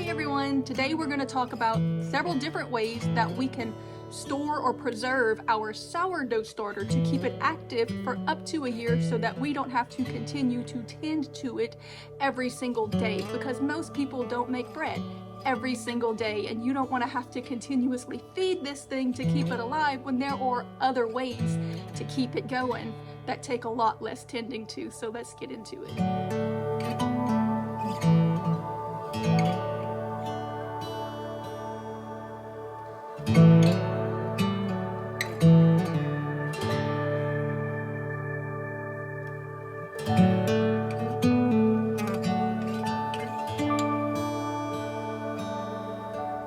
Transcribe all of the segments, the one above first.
Hey everyone, today we're going to talk about several different ways that we can store or preserve our sourdough starter to keep it active for up to a year so that we don't have to continue to tend to it every single day, because most people don't make bread every single day and you don't want to have to continuously feed this thing to keep it alive when there are other ways to keep it going that take a lot less tending to. So let's get into it.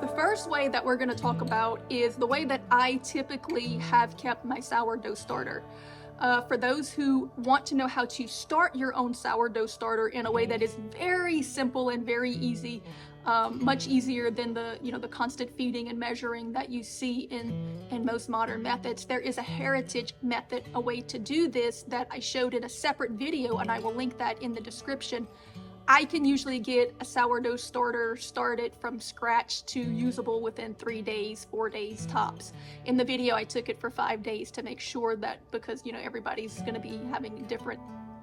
The first way that we're going to talk about is the way that I typically have kept my sourdough starter. For those who want to know how to start your own sourdough starter in a way that is very simple and very easy, much easier than the constant feeding and measuring that you see in most modern methods, there is a heritage method, a way to do this that I showed in a separate video, and I will link that in the description. I can usually get a sourdough starter started from scratch to usable within 3 days, 4 days tops. In the video, I took it for 5 days to make sure that, because everybody's going to be having different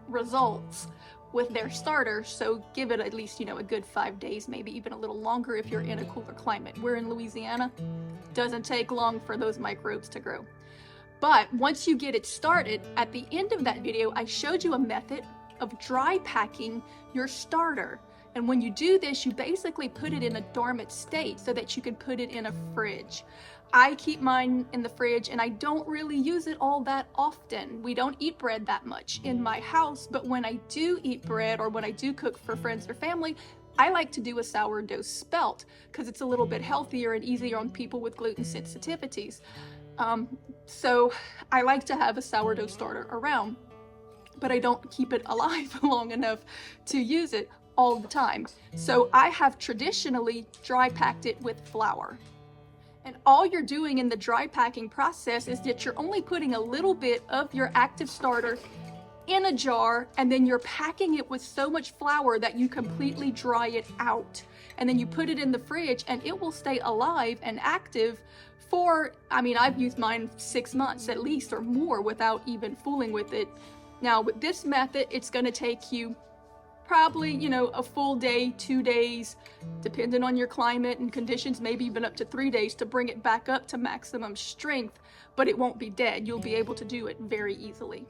results with their starter, so give it at least a good 5 days, maybe even a little longer if you're in a cooler climate. We're in Louisiana, doesn't take long for those microbes to grow. But once you get it started, at the end of that video, I showed you a method of dry packing your starter. And when you do this, you basically put it in a dormant state so that you can put it in a fridge. I keep mine in the fridge and I don't really use it all that often. We don't eat bread that much in my house, but when I do eat bread or when I do cook for friends or family, I like to do a sourdough spelt because it's a little bit healthier and easier on people with gluten sensitivities. So I like to have a sourdough starter around, but I don't keep it alive long enough to use it all the time. So I have traditionally dry packed it with flour. And all you're doing in the dry packing process is that you're only putting a little bit of your active starter in a jar, and then you're packing it with so much flour that you completely dry it out. And then you put it in the fridge and it will stay alive and active for, I've used mine 6 months at least or more without even fooling with it. Now with this method, it's going to take you probably, a full day, 2 days, depending on your climate and conditions, maybe even up to 3 days to bring it back up to maximum strength, but it won't be dead. You'll be able to do it very easily.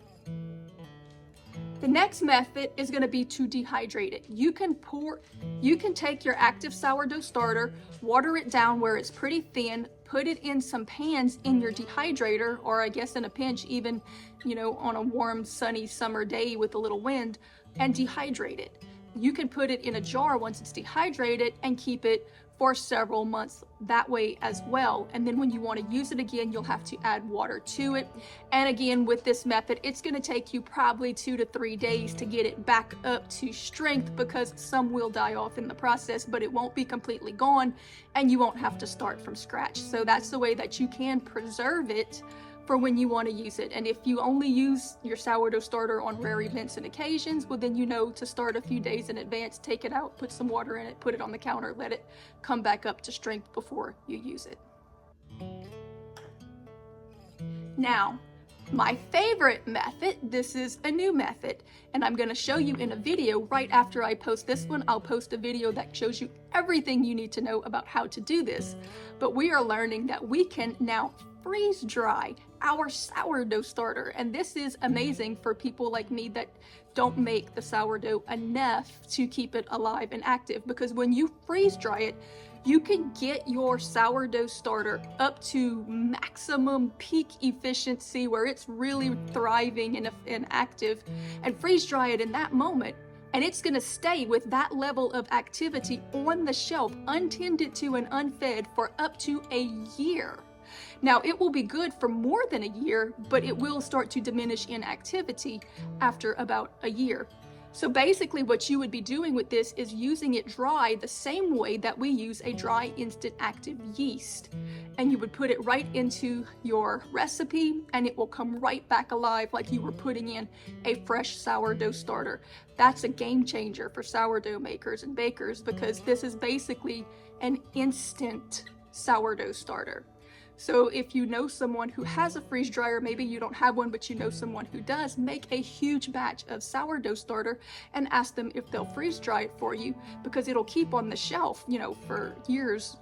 The next method is going to be to dehydrate it. You can take your active sourdough starter, water it down where it's pretty thin, put it in some pans in your dehydrator, or I guess in a pinch even, on a warm, sunny summer day with a little wind, and dehydrate it. You can put it in a jar once it's dehydrated and keep it for several months that way as well. And then when you want to use it again, you'll have to add water to it. And again, with this method, it's going to take you probably 2 to 3 days to get it back up to strength, because some will die off in the process, but it won't be completely gone and you won't have to start from scratch. So that's the way that you can preserve it for when you want to use it. And if you only use your sourdough starter on rare events and occasions, well then to start a few days in advance, take it out, put some water in it, put it on the counter, let it come back up to strength before you use it. Now, my favorite method, this is a new method, and I'm going to show you in a video right after I post this one. I'll post a video that shows you everything you need to know about how to do this. But we are learning that we can now freeze dry our sourdough starter, and this is amazing for people like me that don't make the sourdough enough to keep it alive and active, because when you freeze dry it, you can get your sourdough starter up to maximum peak efficiency where it's really thriving and active, and freeze dry it in that moment, and it's going to stay with that level of activity on the shelf untended to and unfed for up to a year. Now, it will be good for more than a year, but it will start to diminish in activity after about a year. So basically what you would be doing with this is using it dry the same way that we use a dry instant active yeast. And you would put it right into your recipe and it will come right back alive like you were putting in a fresh sourdough starter. That's a game changer for sourdough makers and bakers, because this is basically an instant sourdough starter. So if you know someone who has a freeze dryer, maybe you don't have one, but you know someone who does, make a huge batch of sourdough starter and ask them if they'll freeze dry it for you, because it'll keep on the shelf, you know, for years.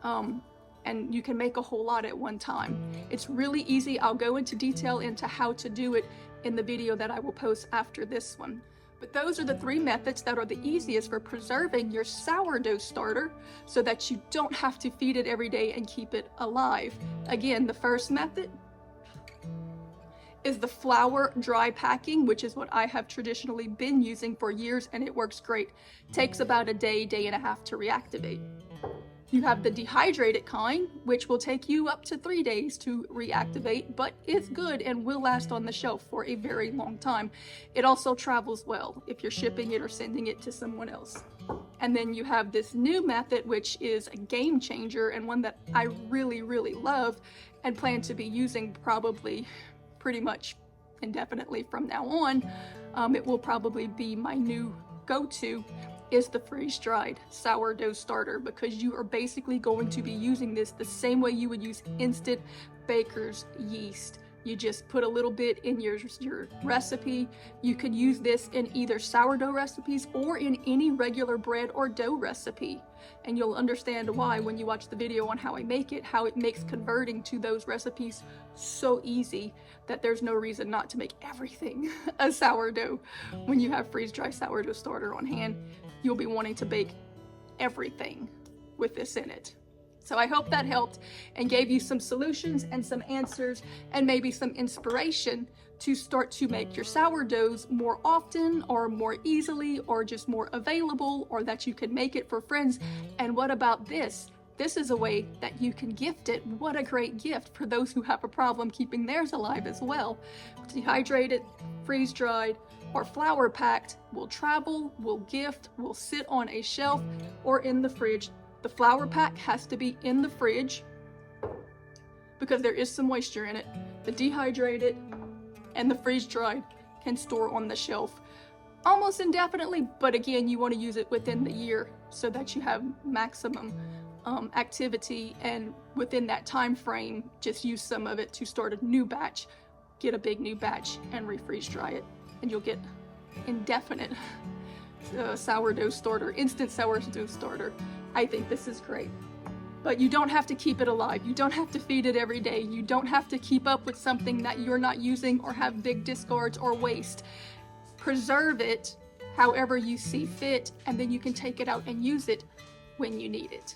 And you can make a whole lot at one time. It's really easy. I'll go into detail into how to do it in the video that I will post after this one. But those are the 3 methods that are the easiest for preserving your sourdough starter so that you don't have to feed it every day and keep it alive. Again, the first method is the flour dry packing, which is what I have traditionally been using for years, and it works great. Takes about a day, day and a half to reactivate. You have the dehydrated kind, which will take you up to 3 days to reactivate, but is good and will last on the shelf for a very long time. It also travels well if you're shipping it or sending it to someone else. And then you have this new method, which is a game changer and one that I really, really love and plan to be using probably pretty much indefinitely from now on. It will probably be my new go-to, is the freeze-dried sourdough starter, because you are basically going to be using this the same way you would use instant baker's yeast. You just put a little bit in your recipe. You could use this in either sourdough recipes or in any regular bread or dough recipe. And you'll understand why when you watch the video on how I make it, how it makes converting to those recipes so easy that there's no reason not to make everything a sourdough. When you have freeze-dry sourdough starter on hand, you'll be wanting to bake everything with this in it. So I hope that helped and gave you some solutions and some answers and maybe some inspiration to start to make your sourdoughs more often or more easily or just more available, or that you can make it for friends. And what about this? This is a way that you can gift it. What a great gift for those who have a problem keeping theirs alive as well. Dehydrated, freeze-dried, or flour packed will travel, will gift, will sit on a shelf or in the fridge. The flour pack has to be in the fridge because there is some moisture in it. The dehydrated and the freeze-dried can store on the shelf almost indefinitely, but again, you want to use it within the year so that you have maximum activity, and within that time frame, just use some of it to start a new batch, get a big new batch and refreeze dry it, and you'll get indefinite sourdough starter, instant sourdough starter. I think this is great. But you don't have to keep it alive. You don't have to feed it every day. You don't have to keep up with something that you're not using or have big discards or waste. Preserve it however you see fit, and then you can take it out and use it when you need it.